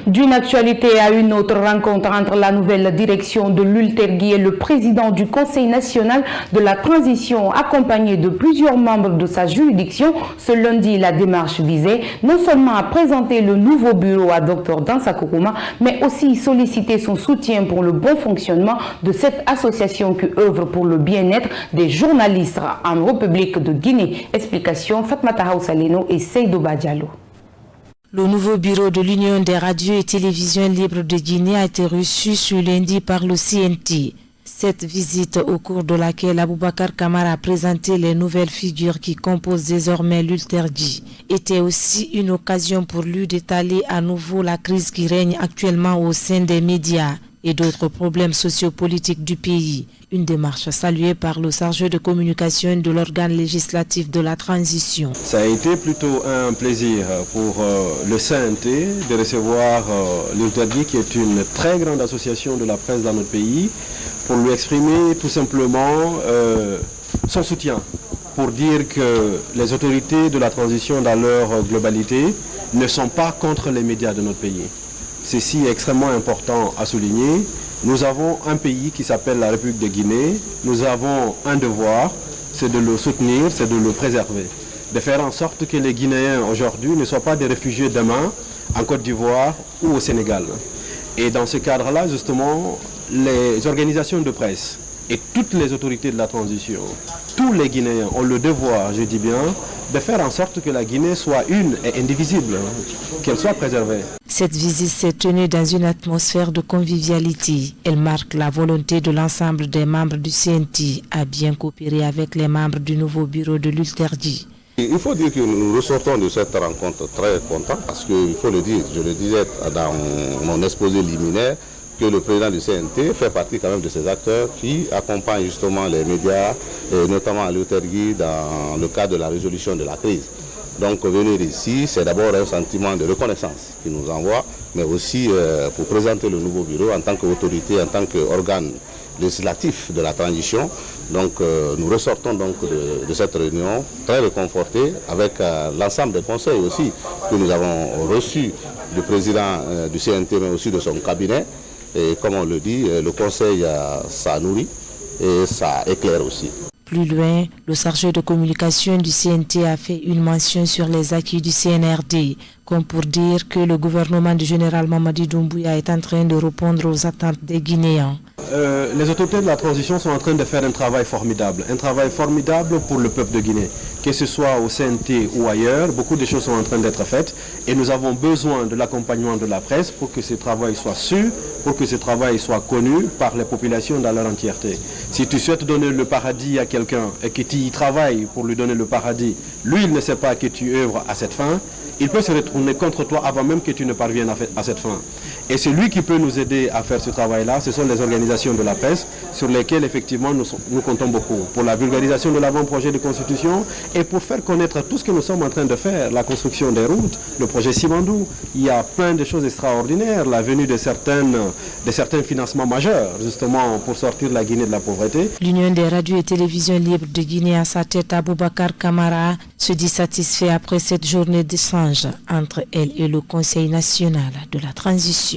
D'une actualité à une autre, rencontre entre la nouvelle direction de l'Ultergui et le président du Conseil national de la transition, accompagné de plusieurs membres de sa juridiction. Ce lundi, la démarche visait non seulement à présenter le nouveau bureau à Dr Dansa Koukouma, mais aussi solliciter son soutien pour le bon fonctionnement de cette association qui œuvre pour le bien-être des journalistes en République de Guinée. Explication Fatmata Haousaleno et Seydou Badialo. Le nouveau bureau de l'Union des radios et télévisions libres de Guinée a été reçu ce lundi par le CNT. Cette visite, au cours de laquelle Aboubakar Kamara a présenté les nouvelles figures qui composent désormais l'Ultergui, était aussi une occasion pour lui d'étaler à nouveau la crise qui règne actuellement au sein des médias et d'autres problèmes sociopolitiques du pays. Une démarche saluée par le chargé de communication de l'organe législatif de la transition. Ça a été plutôt un plaisir pour le CNT de recevoir l'Ultergui, qui est une très grande association de la presse dans notre pays, pour lui exprimer tout simplement son soutien, pour dire que les autorités de la transition dans leur globalité ne sont pas contre les médias de notre pays. Ceci est extrêmement important à souligner. Nous avons un pays qui s'appelle la République de Guinée. Nous avons un devoir, c'est de le soutenir, c'est de le préserver. De faire en sorte que les Guinéens aujourd'hui ne soient pas des réfugiés demain en Côte d'Ivoire ou au Sénégal. Et dans ce cadre-là, justement, les organisations de presse et toutes les autorités de la transition, tous les Guinéens ont le devoir, je dis bien, de faire en sorte que la Guinée soit une et indivisible, qu'elle soit préservée. Cette visite s'est tenue dans une atmosphère de convivialité. Elle marque la volonté de l'ensemble des membres du CNT à bien coopérer avec les membres du nouveau bureau de l'Ultergui. Il faut dire que nous ressortons de cette rencontre très contents parce qu'il faut le dire, je le disais dans mon exposé liminaire, que le président du CNT fait partie quand même de ces acteurs qui accompagnent justement les médias, et notamment l'Ultergui dans le cadre de la résolution de la crise. Donc venir ici, c'est d'abord un sentiment de reconnaissance qui nous envoie, mais aussi pour présenter le nouveau bureau en tant qu'autorité, en tant qu'organe législatif de la transition. Donc nous ressortons donc de cette réunion très réconfortés avec l'ensemble des conseils aussi que nous avons reçus du président du CNT, mais aussi de son cabinet. Et comme on le dit, le conseil, ça nourrit et ça éclaire aussi. Plus loin, le chargé de communication du CNT a fait une mention sur les acquis du CNRD, comme pour dire que le gouvernement du général Mamadi Doumbouya est en train de répondre aux attentes des Guinéens. Les autorités de la transition sont en train de faire un travail formidable pour le peuple de Guinée. Que ce soit au CNT ou ailleurs, beaucoup de choses sont en train d'être faites et nous avons besoin de l'accompagnement de la presse pour que ce travail soit su, pour que ce travail soit connu par les populations dans leur entièreté. Si tu souhaites donner le paradis à quelqu'un et que tu y travailles pour lui donner le paradis, lui il ne sait pas que tu œuvres à cette fin, il peut se retourner contre toi avant même que tu ne parviennes à cette fin. Et c'est lui qui peut nous aider à faire ce travail-là. Ce sont les organisations de la presse sur lesquelles effectivement nous comptons beaucoup. Pour la vulgarisation de l'avant-projet de constitution et pour faire connaître tout ce que nous sommes en train de faire. La construction des routes, le projet Simandou. Il y a plein de choses extraordinaires. La venue de certains financements majeurs justement pour sortir la Guinée de la pauvreté. L'Union des radios et télévisions libres de Guinée à sa tête, Aboubakar Kamara, se dit satisfait après cette journée d'échange entre elle et le Conseil national de la transition.